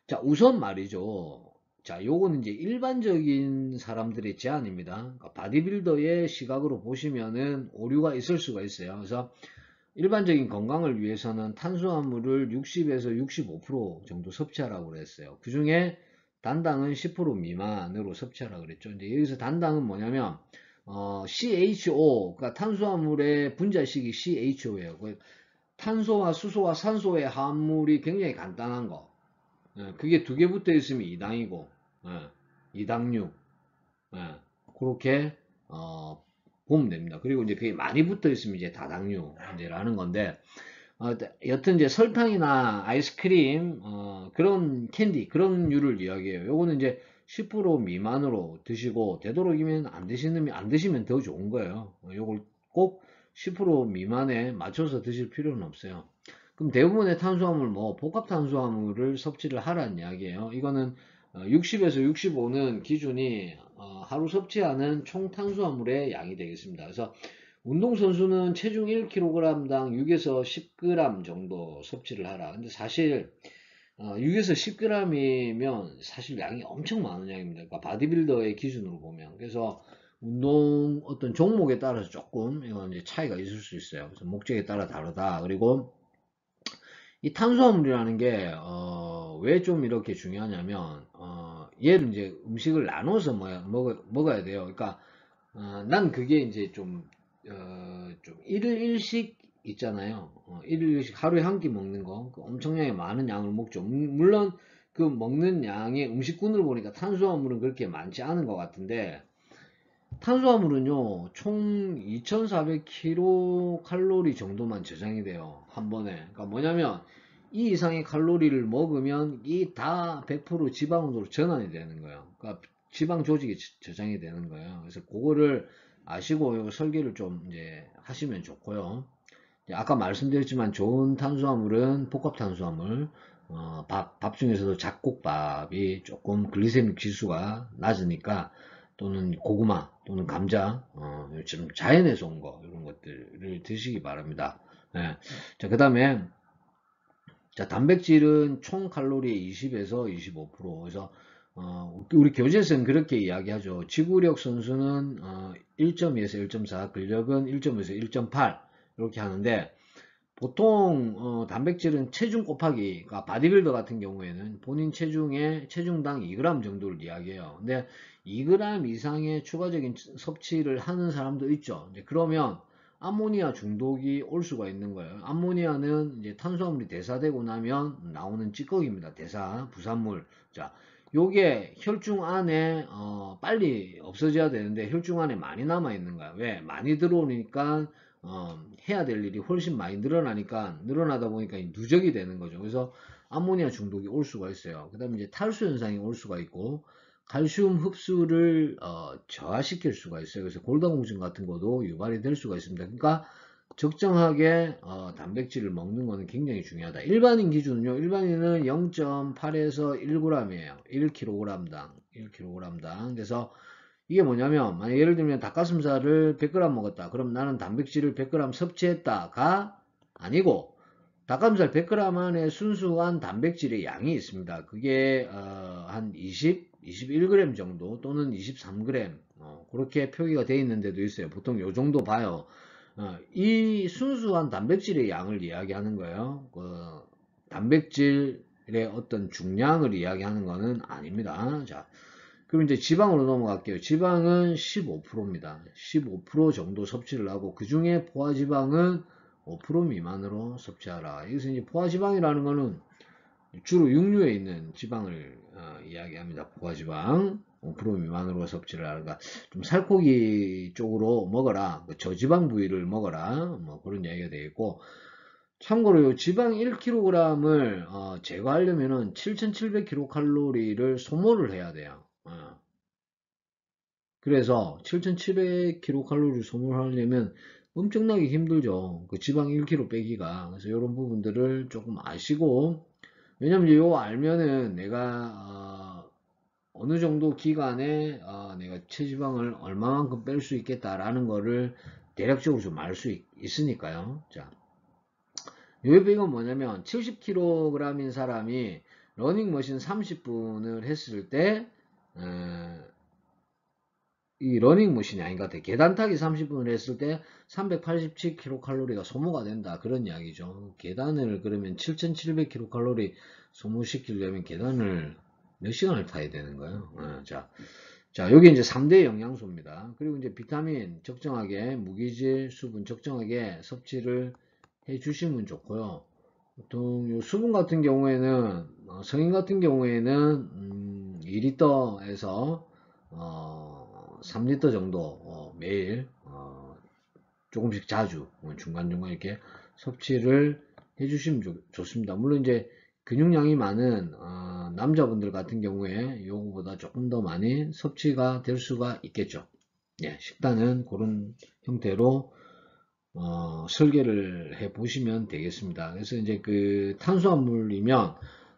자, 우선 말이죠. 자, 요거는 이제 일반적인 사람들의 제안입니다. 그러니까 바디빌더의 시각으로 보시면은 오류가 있을 수가 있어요. 그래서 일반적인 건강을 위해서는 탄수화물을 60에서 65% 정도 섭취하라고 그랬어요. 그 중에 단당은 10% 미만으로 섭취하라고 그랬죠. 이제 여기서 단당은 뭐냐면 CHO, 그러니까 탄수화물의 분자식이 CHO예요. 탄소와 수소와 산소의 함물이 굉장히 간단한 거. 그게 두 개 붙어 있으면 이당이고, 이당류. 그렇게, 보면 됩니다. 그리고 이제 그게 많이 붙어 있으면 이제 다당류, 이제라는 건데, 여튼 이제 설탕이나 아이스크림, 그런 캔디, 그런 류를 이야기해요. 요거는 이제 10% 미만으로 드시고, 되도록이면 안 드시면 더 좋은 거예요. 요걸 꼭 10% 미만에 맞춰서 드실 필요는 없어요. 그럼 대부분의 탄수화물, 복합 탄수화물을 섭취를 하라는 이야기예요. 이거는 60에서 65는 기준이 하루 섭취하는 총 탄수화물의 양이 되겠습니다. 그래서 운동선수는 체중 1kg당 6에서 10g 정도 섭취를 하라. 근데 사실 6에서 10g이면 사실 양이 엄청 많은 양입니다. 그러니까 바디빌더의 기준으로 보면. 그래서 운동 어떤 종목에 따라서 조금 이건 이제 차이가 있을 수 있어요. 그래서 목적에 따라 다르다. 그리고 이 탄수화물이라는 게, 왜 좀 이렇게 중요하냐면, 얘를 이제 음식을 나눠서 먹어야 돼요. 그러니까, 난 그게 이제 좀, 일일 일식 있잖아요. 일일 일식 하루에 한 끼 먹는 거. 그 엄청나게 많은 양을 먹죠. 물론, 그 먹는 양의 음식군을 보니까 탄수화물은 그렇게 많지 않은 것 같은데, 탄수화물은요, 총 2400kcal 정도만 저장이 돼요. 한 번에. 그러니까 뭐냐면, 이 이상의 칼로리를 먹으면 이 다 100% 지방으로 전환이 되는 거예요. 그러니까 지방 조직이 저장이 되는 거예요. 그래서 그거를 아시고 설계를 좀 이제 하시면 좋고요. 아까 말씀드렸지만 좋은 탄수화물은 복합 탄수화물, 밥 중에서도 잡곡밥이 조금 글리세믹 지수가 낮으니까 또는 고구마 또는 감자, 좀 자연에서 온 거 이런 것들을 드시기 바랍니다. 네. 자, 그 다음에 자, 단백질은 총 칼로리의 20에서 25%. 그래서 우리 교재에서는 그렇게 이야기하죠. 지구력 선수는 1.2에서 1.4, 근력은 1.5에서 1.8 이렇게 하는데 보통 단백질은 체중 곱하기, 그러니까 바디빌더 같은 경우에는 본인 체중의 체중당 2g 정도를 이야기해요. 근데 2g 이상의 추가적인 섭취를 하는 사람도 있죠. 이제 그러면 암모니아 중독이 올 수가 있는 거예요. 암모니아는 이제 탄수화물이 대사되고 나면 나오는 찌꺼기입니다. 대사, 부산물. 자, 요게 혈중 안에 빨리 없어져야 되는데 혈중 안에 많이 남아 있는 거야. 왜? 많이 들어오니까 해야 될 일이 훨씬 많이 늘어나니까 늘어나다 보니까 누적이 되는 거죠. 그래서 암모니아 중독이 올 수가 있어요. 그 다음에 이제 탈수 현상이 올 수가 있고 칼슘 흡수를 저하시킬 수가 있어요. 그래서 골다공증 같은 것도 유발이 될 수가 있습니다. 그러니까 적정하게 단백질을 먹는 것은 굉장히 중요하다. 일반인 기준은요. 일반인은 0.8에서 1g이에요. 1kg당. 1kg당. 그래서 이게 뭐냐면 만약 예를 들면 닭가슴살을 100g 먹었다. 그럼 나는 단백질을 100g 섭취했다가 아니고 닭가슴살 100g 안에 순수한 단백질의 양이 있습니다. 그게 한 21g 정도 또는 23g 그렇게 표기가 되어 있는 데도 있어요. 보통 요 정도 봐요. 이 순수한 단백질의 양을 이야기하는 거예요. 단백질의 어떤 중량을 이야기하는 것은 아닙니다. 자, 그럼 이제 지방으로 넘어갈게요. 지방은 15%입니다. 15% 정도 섭취를 하고 그 중에 포화지방은 5% 미만으로 섭취하라. 여기서 이제 포화지방이라는 거는 주로 육류에 있는 지방을 이야기합니다. 포화지방 5% 미만으로 섭취를 하는가. 좀 살코기 쪽으로 먹어라. 저지방 부위를 먹어라. 뭐 그런 이야기가 되겠고. 참고로 지방 1kg을 제거하려면은 7,700kcal를 소모를 해야 돼요. 그래서 7,700kcal를 소모하려면 엄청나게 힘들죠. 그 지방 1kg 빼기가. 그래서 이런 부분들을 조금 아시고, 왜냐면 이거 알면은 내가 어느 정도 기간에 내가 체지방을 얼마만큼 뺄 수 있겠다라는 거를 대략적으로 좀 알 수 있으니까요. 자, 요배가 뭐냐면 70kg인 사람이 러닝머신 30분을 했을 때 이 러닝머신이 아닌 것 같아. 계단 타기 30분을 했을 때 387kcal가 소모가 된다. 그런 이야기죠. 계단을 그러면 7700kcal 소모시키려면 계단을 몇 시간을 타야 되는 거예요. 자, 여기 이제 3대 영양소입니다. 그리고 이제 비타민 적정하게, 무기질, 수분 적정하게 섭취를 해 주시면 좋고요. 보통 요 수분 같은 경우에는 성인 같은 경우에는 2리터에서 3리터 정도 매일 조금씩 자주 중간중간 이렇게 섭취를 해주시면 좋습니다. 물론 이제 근육량이 많은 남자분들 같은 경우에 요거보다 조금 더 많이 섭취가 될 수가 있겠죠. 예, 식단은 그런 형태로 설계를 해 보시면 되겠습니다. 그래서 이제 그 탄수화물이면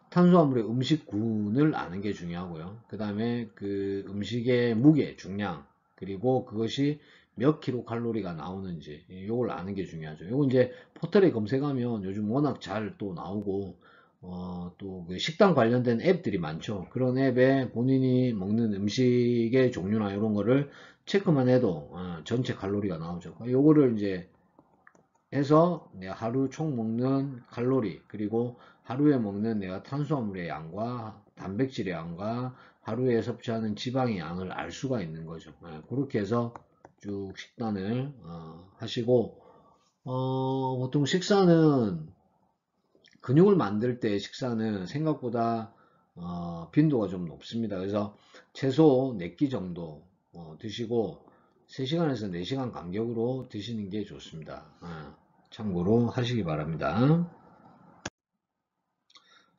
탄수화물의 음식군을 아는 게 중요하고요. 그 다음에 그 음식의 무게, 중량, 그리고 그것이 몇 킬로칼로리가 나오는지, 이걸 아는 게 중요하죠. 요거 이제 포털에 검색하면 요즘 워낙 잘 또 나오고, 또 그 식단 관련된 앱들이 많죠. 그런 앱에 본인이 먹는 음식의 종류나 이런 거를 체크만 해도 전체 칼로리가 나오죠. 요거를 이제 해서 내가 하루 총 먹는 칼로리 그리고 하루에 먹는 내가 탄수화물의 양과 단백질의 양과 하루에 섭취하는 지방의 양을 알 수가 있는 거죠. 그렇게 해서 쭉 식단을 하시고 보통 식사는 근육을 만들 때 식사는 생각보다 빈도가 좀 높습니다. 그래서 최소 4끼 정도 드시고 3시간에서 4시간 간격으로 드시는 게 좋습니다. 참고로 하시기 바랍니다.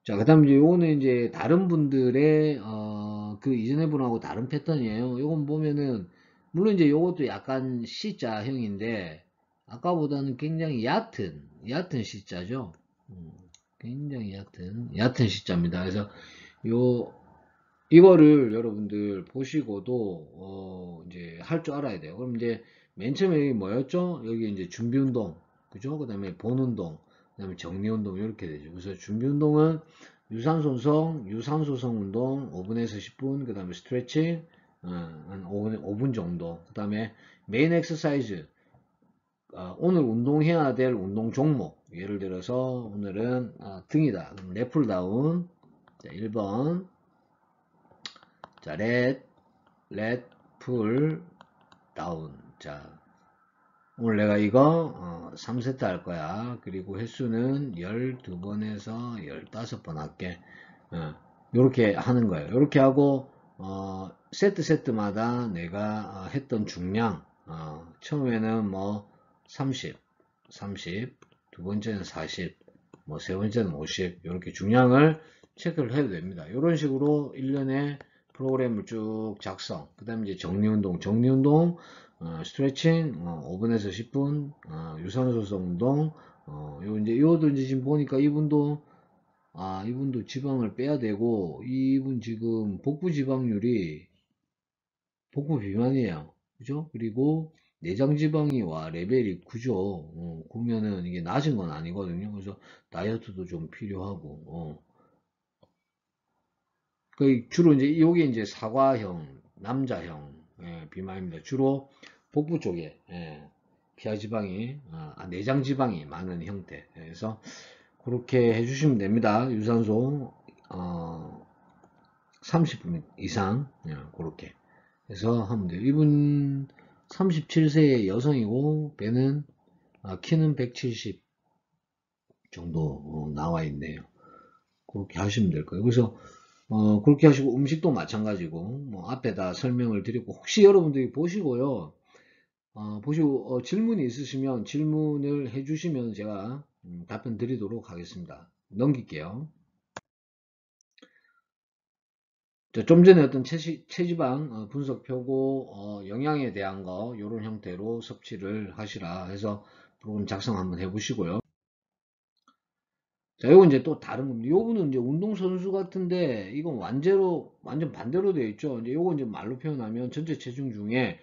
자, 그 다음 이제 요거는 이제 다른 분들의 그 이전에 분하고 다른 패턴이에요. 요건 보면은 물론 이제 요것도 약간 C자형인데 아까보다는 굉장히 얕은 C자죠. 굉장히 얕은 C자입니다. 그래서 요 이거를 여러분들 보시고도 이제 할 줄 알아야 돼요. 그럼 이제 맨 처음에 여기 뭐였죠? 여기 이제 준비 운동, 그죠? 그 다음에 본 운동, 그 다음에 정리운동 이렇게 되죠. 그래서 준비운동은 유산소성 운동 5분에서 10분, 그 다음에 스트레칭 한 5분 정도, 그 다음에 메인 엑서사이즈, 오늘 운동해야 될 운동 종목, 예를 들어서 오늘은 등이다. 그럼 랩풀다운, 자 1번, 자 렛풀 다운. 자 오늘 내가 이거 3세트 할 거야. 그리고 횟수는 12번에서 15번 할게. 이렇게 하는 거예요. 이렇게 하고 세트마다 내가 했던 중량, 처음에는 뭐 30, 두 번째는 40, 뭐 세 번째는 50, 이렇게 중량을 체크를 해도 됩니다. 이런 식으로 1년에 프로그램을 쭉 작성. 그 다음에 이제 정리운동, 스트레칭 5분에서 10분, 유산소성 운동, 요것도 이제 지금 보니까 이분도 지방을 빼야 되고, 이분 지금 복부 지방률이 복부 비만이에요. 그죠? 그리고 내장 지방이 레벨이 9죠. 그러면은 이게 낮은 건 아니거든요. 그래서 다이어트도 좀 필요하고, 주로 이제 요게 이제 사과형, 남자형 비만입니다. 주로 복부 쪽에 피하 지방이, 내장 지방이 많은 형태. 그래서 그렇게 해주시면 됩니다. 유산소 30분 이상 그렇게 해서 하면 돼요. 이분 37세의 여성이고 배는 키는 170 정도 나와 있네요. 그렇게 하시면 될 거예요. 그래서 그렇게 하시고 음식도 마찬가지고 뭐 앞에다 설명을 드리고, 혹시 여러분들이 보시고요 보시고 질문이 있으시면 질문을 해주시면 제가 답변 드리도록 하겠습니다. 넘길게요. 좀 전에 어떤 체지방 분석표고 영양에 대한 거 이런 형태로 섭취를 하시라 해서 프로그램 작성 한번 해보시고요. 자, 요건 이제 또 다른 겁니다. 요거는 이제 운동선수 같은데, 이건 완전 반대로 되어 있죠. 이제 요건 이제 말로 표현하면 전체 체중 중에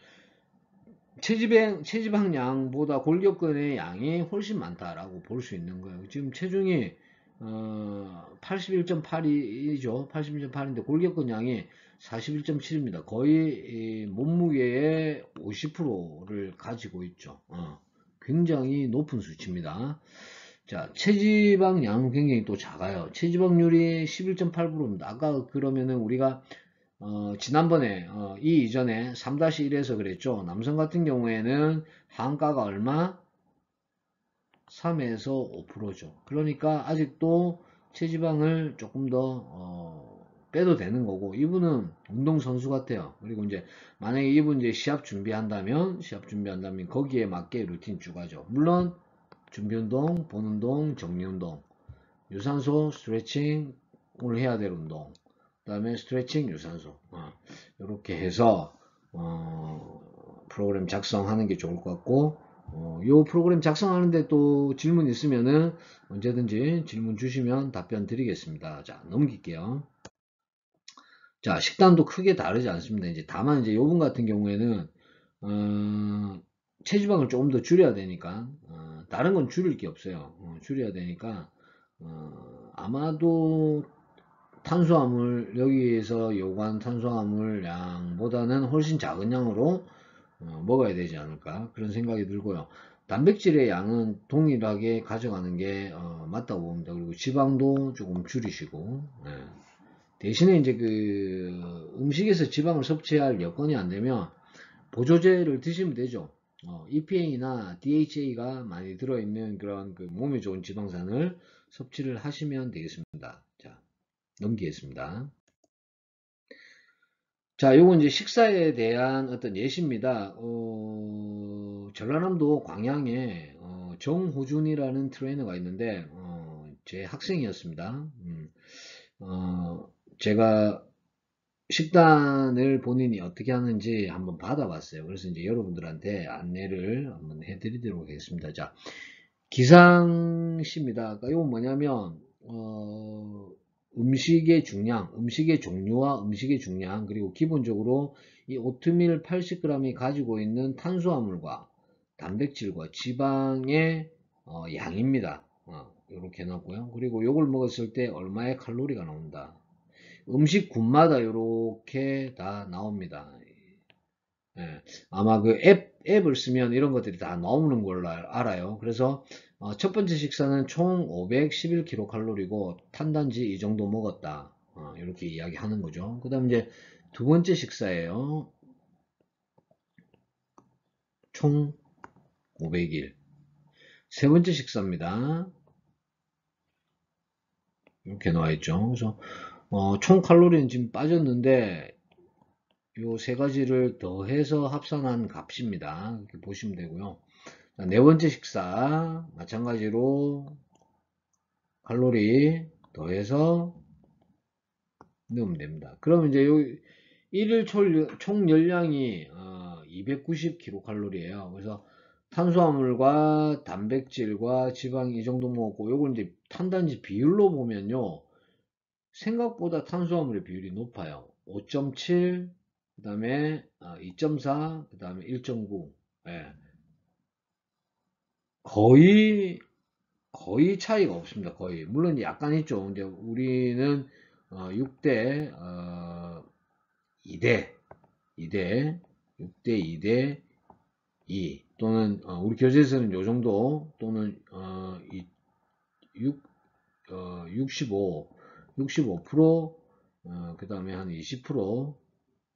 체지방량보다 골격근의 양이 훨씬 많다라고 볼 수 있는 거예요. 지금 체중이 81.8이죠. 81.8인데 골격근 양이 41.7입니다. 거의 몸무게의 50%를 가지고 있죠. 굉장히 높은 수치입니다. 자, 체지방량은 굉장히 또 작아요. 체지방률이 11.8%입니다. 아까 그러면은 우리가 지난번에 이 이전에 3-1에서 그랬죠. 남성 같은 경우에는 한가가 얼마? 3에서 5%죠. 그러니까 아직도 체지방을 조금 더 빼도 되는 거고, 이분은 운동선수 같아요. 그리고 이제 만약에 이분 이제 시합 준비한다면 거기에 맞게 루틴 쭉 하죠. 물론 준비운동, 본운동, 정리운동, 유산소, 스트레칭, 오늘 해야 될 운동, 그 다음에 스트레칭, 유산소 이렇게 해서 프로그램 작성하는 게 좋을 것 같고, 요 프로그램 작성하는데 또 질문 있으면은 언제든지 질문 주시면 답변 드리겠습니다. 자, 넘길게요. 자, 식단도 크게 다르지 않습니다. 이제 다만 이제 요분 같은 경우에는 체지방을 조금 더 줄여야 되니까 다른 건 줄일 게 없어요. 줄여야 되니까 아마도 탄수화물, 여기에서 요구한 탄수화물 양보다는 훨씬 작은 양으로 먹어야 되지 않을까, 그런 생각이 들고요. 단백질의 양은 동일하게 가져가는 게 맞다고 봅니다. 그리고 지방도 조금 줄이시고, 대신에 이제 그 음식에서 지방을 섭취할 여건이 안 되면 보조제를 드시면 되죠. EPA나 DHA가 많이 들어있는 그런 그 몸에 좋은 지방산을 섭취를 하시면 되겠습니다. 자, 넘기겠습니다. 자, 요건 이제 식사에 대한 어떤 예시입니다. 전라남도 광양에 정호준이라는 트레이너가 있는데 제 학생이었습니다. 제가 식단을 본인이 어떻게 하는지 한번 받아봤어요. 그래서 이제 여러분들한테 안내를 한번 해드리도록 하겠습니다. 자, 기상시입니다. 그러니까 이건 뭐냐면 음식의 중량, 음식의 종류와 음식의 중량, 그리고 기본적으로 이 오트밀 80g이 가지고 있는 탄수화물과 단백질과 지방의 양입니다. 이렇게 해놨고요. 그리고 요걸 먹었을 때 얼마의 칼로리가 나온다. 음식 군마다 이렇게 다 나옵니다. 예, 아마 그 앱을 쓰면 이런 것들이 다 나오는 걸로 알아요. 그래서 첫 번째 식사는 총 511kcal이고 탄단지 이 정도 먹었다. 이렇게 이야기하는 거죠. 그 다음 이제 두 번째 식사예요. 총 500일. 세 번째 식사입니다. 이렇게 나와 있죠. 그래서 총 칼로리는 지금 빠졌는데 요 세 가지를 더해서 합산한 값입니다. 이렇게 보시면 되고요. 자, 네 번째 식사 마찬가지로 칼로리 더해서 넣으면 됩니다. 그러면 이제 요 일일 총 열량이 290kcal예요. 그래서 탄수화물과 단백질과 지방 이 정도 먹었고 요걸 이제 탄단지 비율로 보면요. 생각보다 탄수화물의 비율이 높아요. 5.7, 그 다음에 2.4, 그 다음에 1.9. 예. 거의 차이가 없습니다. 거의. 물론 약간 있죠. 이제 우리는 6대 2대 2대 6대 2대 2 또는 우리 교재에서는 요 정도 또는 6 65% 그 다음에 한 20%,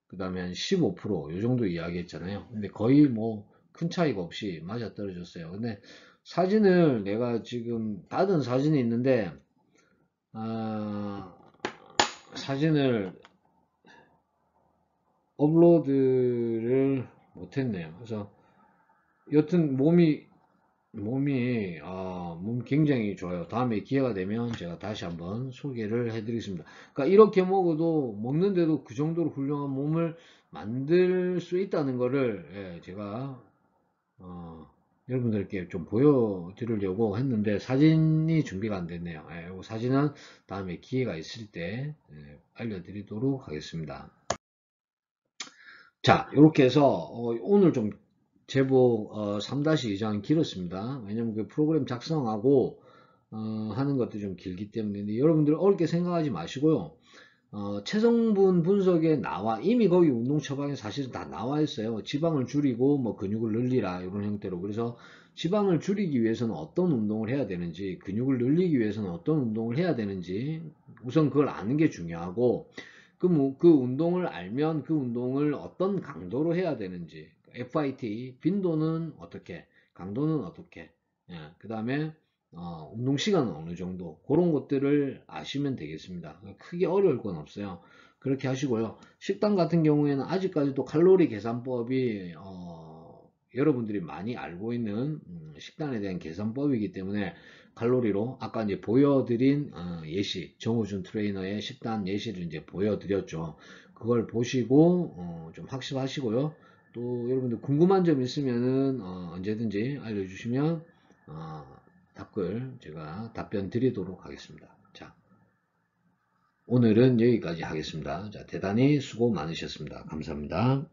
그 다음에 한 15%요 정도 이야기했잖아요. 근데 거의 뭐 큰 차이가 없이 맞아 떨어졌어요. 근데 사진을 내가 지금 받은 사진이 있는데 아, 사진을 업로드를 못했네요. 그래서 여튼 몸 굉장히 좋아요. 다음에 기회가 되면 제가 다시 한번 소개를 해드리겠습니다. 그러니까 이렇게 먹어도 먹는데도 그 정도로 훌륭한 몸을 만들 수 있다는 거를 제가 여러분들께 좀 보여드리려고 했는데 사진이 준비가 안 됐네요. 이 사진은 다음에 기회가 있을 때 알려드리도록 하겠습니다. 자, 이렇게 해서 오늘 좀 제법 3-2장 길었습니다. 왜냐면 그 프로그램 작성하고 하는 것도 좀 길기 때문에 여러분들 어렵게 생각하지 마시고요. 체성분 분석에 이미 거기 운동 처방에 사실은 다 나와 있어요. 지방을 줄이고 뭐 근육을 늘리라 이런 형태로. 그래서 지방을 줄이기 위해서는 어떤 운동을 해야 되는지, 근육을 늘리기 위해서는 어떤 운동을 해야 되는지 우선 그걸 아는 게 중요하고 그 운동을 알면 그 운동을 어떤 강도로 해야 되는지, FIT 빈도는 어떻게, 강도는 어떻게, 그 다음에 운동 시간은 어느 정도, 그런 것들을 아시면 되겠습니다. 크게 어려울 건 없어요. 그렇게 하시고요. 식단 같은 경우에는 아직까지도 칼로리 계산법이 여러분들이 많이 알고 있는 식단에 대한 계산법이기 때문에 칼로리로 아까 이제 보여드린 예시, 정우준 트레이너의 식단 예시를 이제 보여드렸죠. 그걸 보시고 좀 학습하시고요. 또 여러분들 궁금한 점 있으면은 언제든지 알려주시면 답글 제가 답변 드리도록 하겠습니다. 자, 오늘은 여기까지 하겠습니다. 자, 대단히 수고 많으셨습니다. 감사합니다.